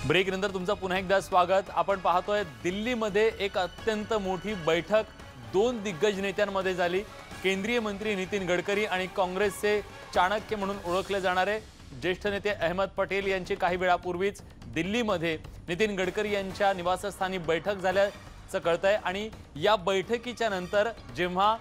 ब्रेकनंतर तुमचं पुन्हा एकदा स्वागत। आपण पाहतोय दिल्लीमध्ये एक अत्यंत मोठी बैठक दोन दिग्गज नेत्यांमध्ये झाली। केंद्रीय मंत्री नितीन गडकरी आणि काँग्रेसचे चाणक्य म्हणून ओळखले जाणारे ज्येष्ठ नेते अहमद पटेल यांची काही वेळापूर्वीच दिल्लीमध्ये नितीन गडकरी यांच्या निवासस्थानी बैठक झाल्याचं कळतंय। आणि या बैठकीच्या नंतर जेव्हा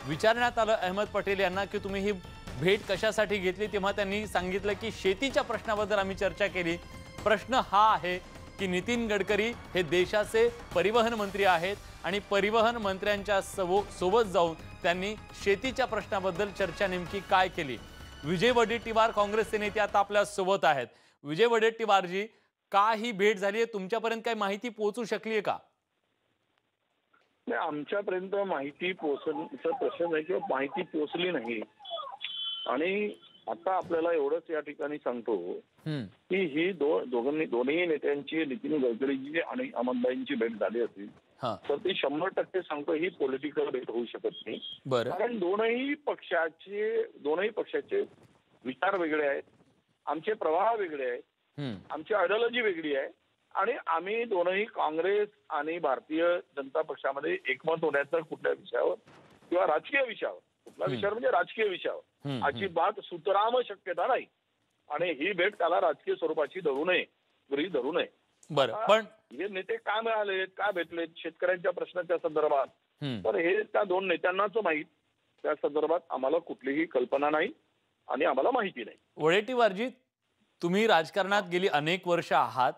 विचारण्यात आलं अहमद पटेल यांना की तुम्ही ही भेट कशासाठी घेतली, तेव्हा त्यांनी सांगितलं की शेतीच्या प्रश्नाबद्दल आम्ही चर्चा केली। प्रश्न हा आहे की नितीन गडकरी हे देशाचे परिवहन मंत्री आहेत आणि परिवहन मंत्र्यांच्या सोबत जाऊन त्यांनी शेतीच्या प्रश्नाबद्दल चर्चा नेमकी काय केली। विजय वडेट्टीवार काँग्रेसचे नेते आता आपल्या सोबत आहेत। विजय वडेट्टीवार जी, का ही भेट झाली आहे, तुमच्यापर्यंत काय माहिती पोहोचू शकली आहे का? नाही, आमच्यापर्यंत माहिती पोहोचण्याचा प्रश्न नाही किंवा माहिती पोहोचली नाही। आणि आता आपल्याला एवढंच या ठिकाणी सांगतो की ही दोन्ही नेत्यांची, नितीन गडकरींची आणि अहमदभाईंची भेट झाली असेल तर ती 100% सांगतो ही पॉलिटिकल भेट होऊ शकत नाही। कारण दोनही पक्षाचे विचार वेगळे आहेत, आमचे प्रवाह वेगळे आहेत, आमची आयडियोलॉजी वेगळी आहे आणि आम्ही दोनही काँग्रेस आणि भारतीय जनता पक्षामध्ये एकमत होण्याचा कुठल्या विषयावर किंवा राजकीय विषयावर, कुठला विषय म्हणजे राजकीय विषयावर अजिबात सुतराम शक्यता नाही। आणि ही भेट त्याला राजकीय स्वरूपाची धरू नये। बरं, पण हे नेते का मिळाले, का भेटलेत शेतकऱ्यांच्या प्रश्नाच्या संदर्भात, तर हे त्या दोन नेत्यांनाच माहीत। त्या संदर्भात आम्हाला कुठलीही कल्पना नाही आणि आम्हाला माहिती नाही। वडेट्टीवारजी, तुम्ही राजकारणात गेली अनेक वर्ष आहात,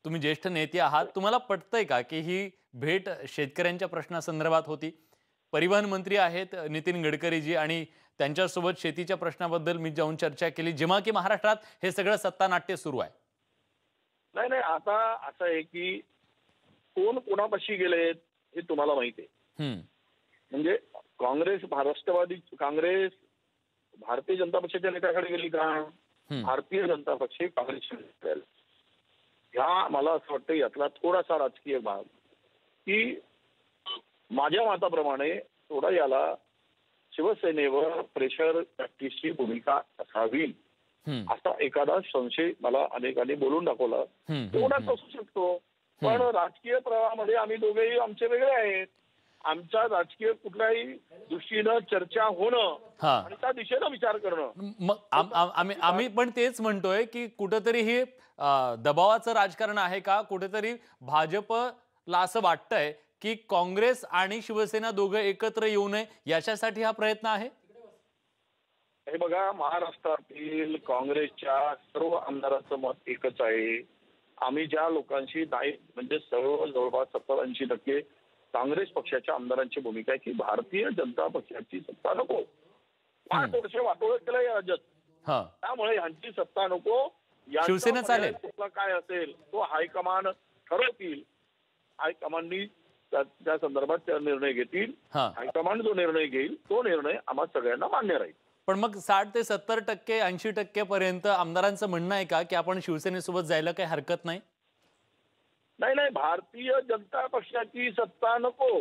तुम्ही ज्येष्ठ नेते आहात, तुम्हाला पटतंय का की ही भेट शेतकऱ्यांच्या प्रश्नासंदर्भात होती? परिवहन मंत्री आहेत नितीन गडकरीजी आणि त्यांच्यासोबत शेतीच्या प्रश्नाबद्दल मी जाऊन चर्चा केली, जेव्हा की महाराष्ट्रात हे सगळं सत्तानाट्य सुरू आहे। नाही, आता असं आहे की कोण कोणापाशी गेलेत हे तुम्हाला माहिती आहे। म्हणजे काँग्रेस भारतीय जनता पक्षाच्या नेत्याकडे गेली का? भारतीय जनता पक्ष काँग्रेसच्या ह्या मला असं वाटतं यातला थोडासा राजकीय भाग की माझ्या मताप्रमाणे थोडा याला शिवसेनेवर प्रेशर प्रॅक्टिसची भूमिका असावी असा एखादा संशय मला अनेकांनी बोलून दाखवला। तेवढाच असू शकतो, पण राजकीय प्रवाहामध्ये आम्ही दोघेही आमचे वेगळे आहेत। आमच्या राजकीय कुठल्याही दृष्टीनं चर्चा होणं आणि त्या दिशेनं विचार करणं, आम्ही पण तेच म्हणतोय की कुठेतरी हे दबावाचं राजकारण आहे का? कुठेतरी भाजपला असं वाटतंय की काँग्रेस आणि शिवसेना दोघं एकत्र येऊ नये याच्यासाठी हा प्रयत्न आहे? हे बघा, महाराष्ट्रातील काँग्रेसच्या सर्व आमदारांचं मत एकच आहे। आम्ही ज्या लोकांशी म्हणजे जवळपास 70-80% काँग्रेस पक्षाच्या आमदारांची भूमिका आहे की भारतीय जनता पक्षाची सत्ता नको। 5 वर्ष वाटोळं केलं या राज्यात, त्यामुळे यांची सत्ता नको। शिवसेना चालेल, कुठला काय असेल तो हायकमांड ठरवतील। हायकमांडनी त्या संदर्भात निर्णय घेतील। हायकमांड जो निर्णय घेईल तो निर्णय आम्हा सगळ्यांना मान्य राहील। पण मग 60 ते 70%, 80% पर्यंत आमदारांचं म्हणणं आहे का की आपण शिवसेनेसोबत जायला काही हरकत नाही? नाही, भारतीय जनता पक्षाची सत्ता नको,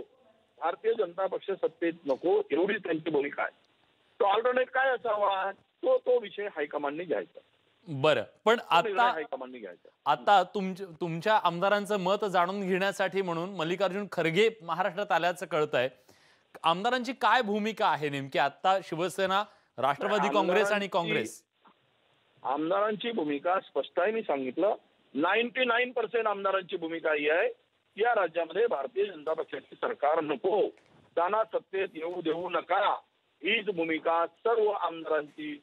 भारतीय जनता पक्ष सत्तेत नको एवढी त्यांची भूमिका आहे। तो ऑल्टरनेट काय असावा तो विषय हायकमांडनी घ्यायचा। बरं, पण हायकमांडनी घ्यायचा। आता तुमच्या आमदारांचं मत जाणून घेण्यासाठी म्हणून मल्लिकार्जुन खरगे महाराष्ट्रात आल्याचं कळतंय। आमदारांची काय भूमिका आहे नेमकी आता? शिवसेना, राष्ट्रवादी काँग्रेस आणि काँग्रेस आमदारांची भूमिका स्पष्ट आहे। मी सांगितलं 99% आमदारांची भूमिका ही आहे की या राज्यामध्ये भारतीय जनता पक्षाची सरकार नको, त्यांना सत्तेत येऊ देऊ नका। हीच भूमिका सर्व आमदारांची,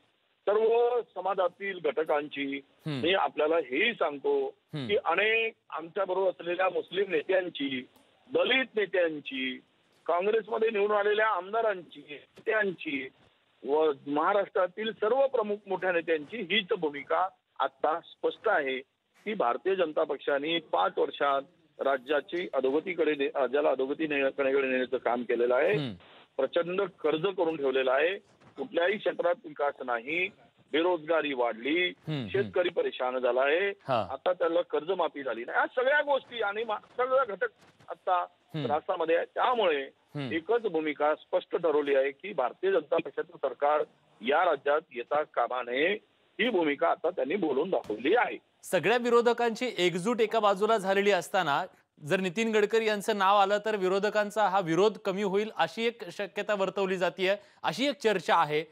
सर्व समाजातील घटकांची। मी आपल्याला हेही सांगतो की अनेक आमच्या बरोबर असलेल्या मुस्लिम नेत्यांची, दलित नेत्यांची, काँग्रेसमध्ये निवडून आलेल्या आमदारांची, नेत्यांची व महाराष्ट्रातील सर्व प्रमुख मोठ्या नेत्यांची हीच भूमिका आता स्पष्ट आहे की भारतीय जनता पक्षाने 5 वर्षात राज्याची राज्याला अधोगतीकडे नेण्याचं काम केलेलं आहे। प्रचंड कर्ज करून ठेवलेलं आहे, कुठल्याही क्षेत्रात विकास नाही, बेरोजगारी वाढली, शेतकरी परेशान झाला आहे, आता त्याला कर्जमाफी झाली नाही। या सगळ्या गोष्टी आणि सगळं घटक आता राष्ट्रामध्ये आहे। त्यामुळे एकच भूमिका स्पष्ट ठरवली आहे की भारतीय जनता पक्षाचं सरकार या राज्यात येता कामा नये, ही भूमिका आता त्यांनी बोलून दाखवली आहे। सगळ्या विरोधकांची एकजूट एका बाजूला झालेली असताना जर नितीन गडकरी यांचं नाव आलं तर विरोधकांचा हा विरोध कमी होईल अशी एक शक्यता वर्तवली जाते, अशी एक चर्चा आहे.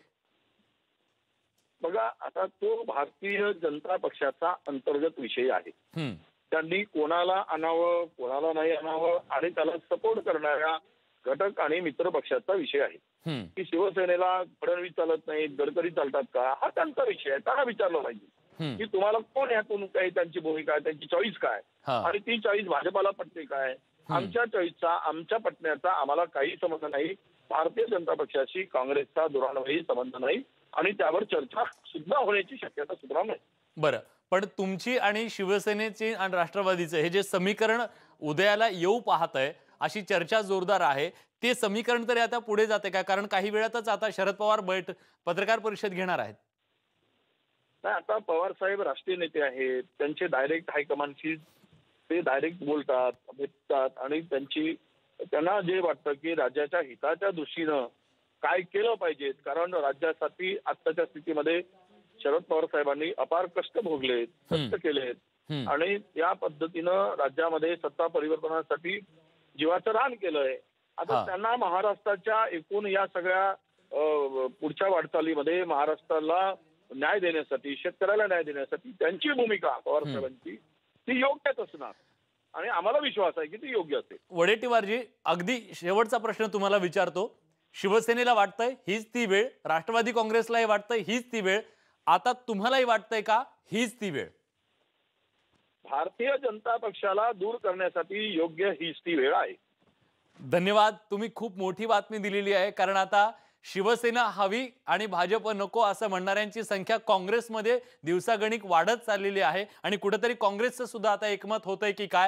बघा, आता तो भारतीय जनता पक्षाचा अंतर्गत विषय आहे. हम्म. त्यांनी कोणाला आणावं, कोणाला नाही आणावं आणि त्याला सपोर्ट करणाऱ्या घटक आणि मित्र पक्षाचा विषय आहे. हम्म. की शिवसेनेला फडणवीस चालत नाहीत, गडकरी चालतात का, हा त्यांचा विषय आहे. त्यांना विचारलं पाहिजे हम्म. की तुम्हाला कोण यातून काय, त्यांची भूमिका आहे, त्यांची चॉईस काय हा. आणि ती चॉईस भाजपाला पटते काय. आमच्या चॉईसचा, आमच्या पटण्याचा आम्हाला काही संबंध नाही. भारतीय जनता पक्षाशी काँग्रेसचा दुरान्वयी संबंध नाही आणि त्यावर चर्चा सुद्धा होण्याची शक्यता सुद्धा नाही. बरं, पण तुमची आणि शिवसेनेची आणि राष्ट्रवादीचं हे जे समीकरण उदयाला येऊ पाहत आहे, अशी चर्चा जोरदार आहे, ते समीकरण तरी आता पुढे जाते का? कारण काही वेळातच आता शरद पवार पत्रकार परिषद घेणार आहेत. नाही, आता पवार साहेब राष्ट्रीय नेते आहेत. त्यांचे डायरेक्ट हायकमांडशी ते डायरेक्ट बोलतात, भेटतात आणि त्यांना जे वाटतं की राज्याच्या हिताच्या दृष्टीनं काय केलं पाहिजे. कारण राज्यासाठी आत्ताच्या स्थितीमध्ये शरद पवार साहेबांनी अपार कष्ट भोगलेत, कष्ट केलेत आणि या पद्धतीनं राज्यामध्ये सत्ता परिवर्तनासाठी जीवाचं रान केलंय. आता त्यांना महाराष्ट्राच्या एकूण या सगळ्या पुढच्या वाटचालीमध्ये महाराष्ट्राला न्याय देण्यासाठी, शेतकऱ्याला न्याय देण्यासाठी त्यांची भूमिका पवार साहेबांची ती योग्यच असणार आणि आम्हाला विश्वास आहे की ती योग्य असेल. वडेट्टीवारजी, अगदी शेवटचा प्रश्न तुम्हाला विचारतो. शिवसेनेला वाटतंय हीच ती वेळ, राष्ट्रवादी काँग्रेसलाही वाटतंय हीच ती वेळ, आता तुम्हालाही वाटतंय का हीच ती वेळ? भारतीय जनता पक्षाला दूर करण्यासाठी योग्य हीच ती वेळ आहे. धन्यवाद. तुम्ही खूप मोठी बातमी दिलेली आहे, कारण आता शिवसेना हवी आणि भाजप नको असं म्हणणाऱ्यांची संख्या काँग्रेसमध्ये दिवसागणिक वाढत चाललेली आहे आणि कुठेतरी काँग्रेसचं सुद्धा आता एकमत होतंय की काय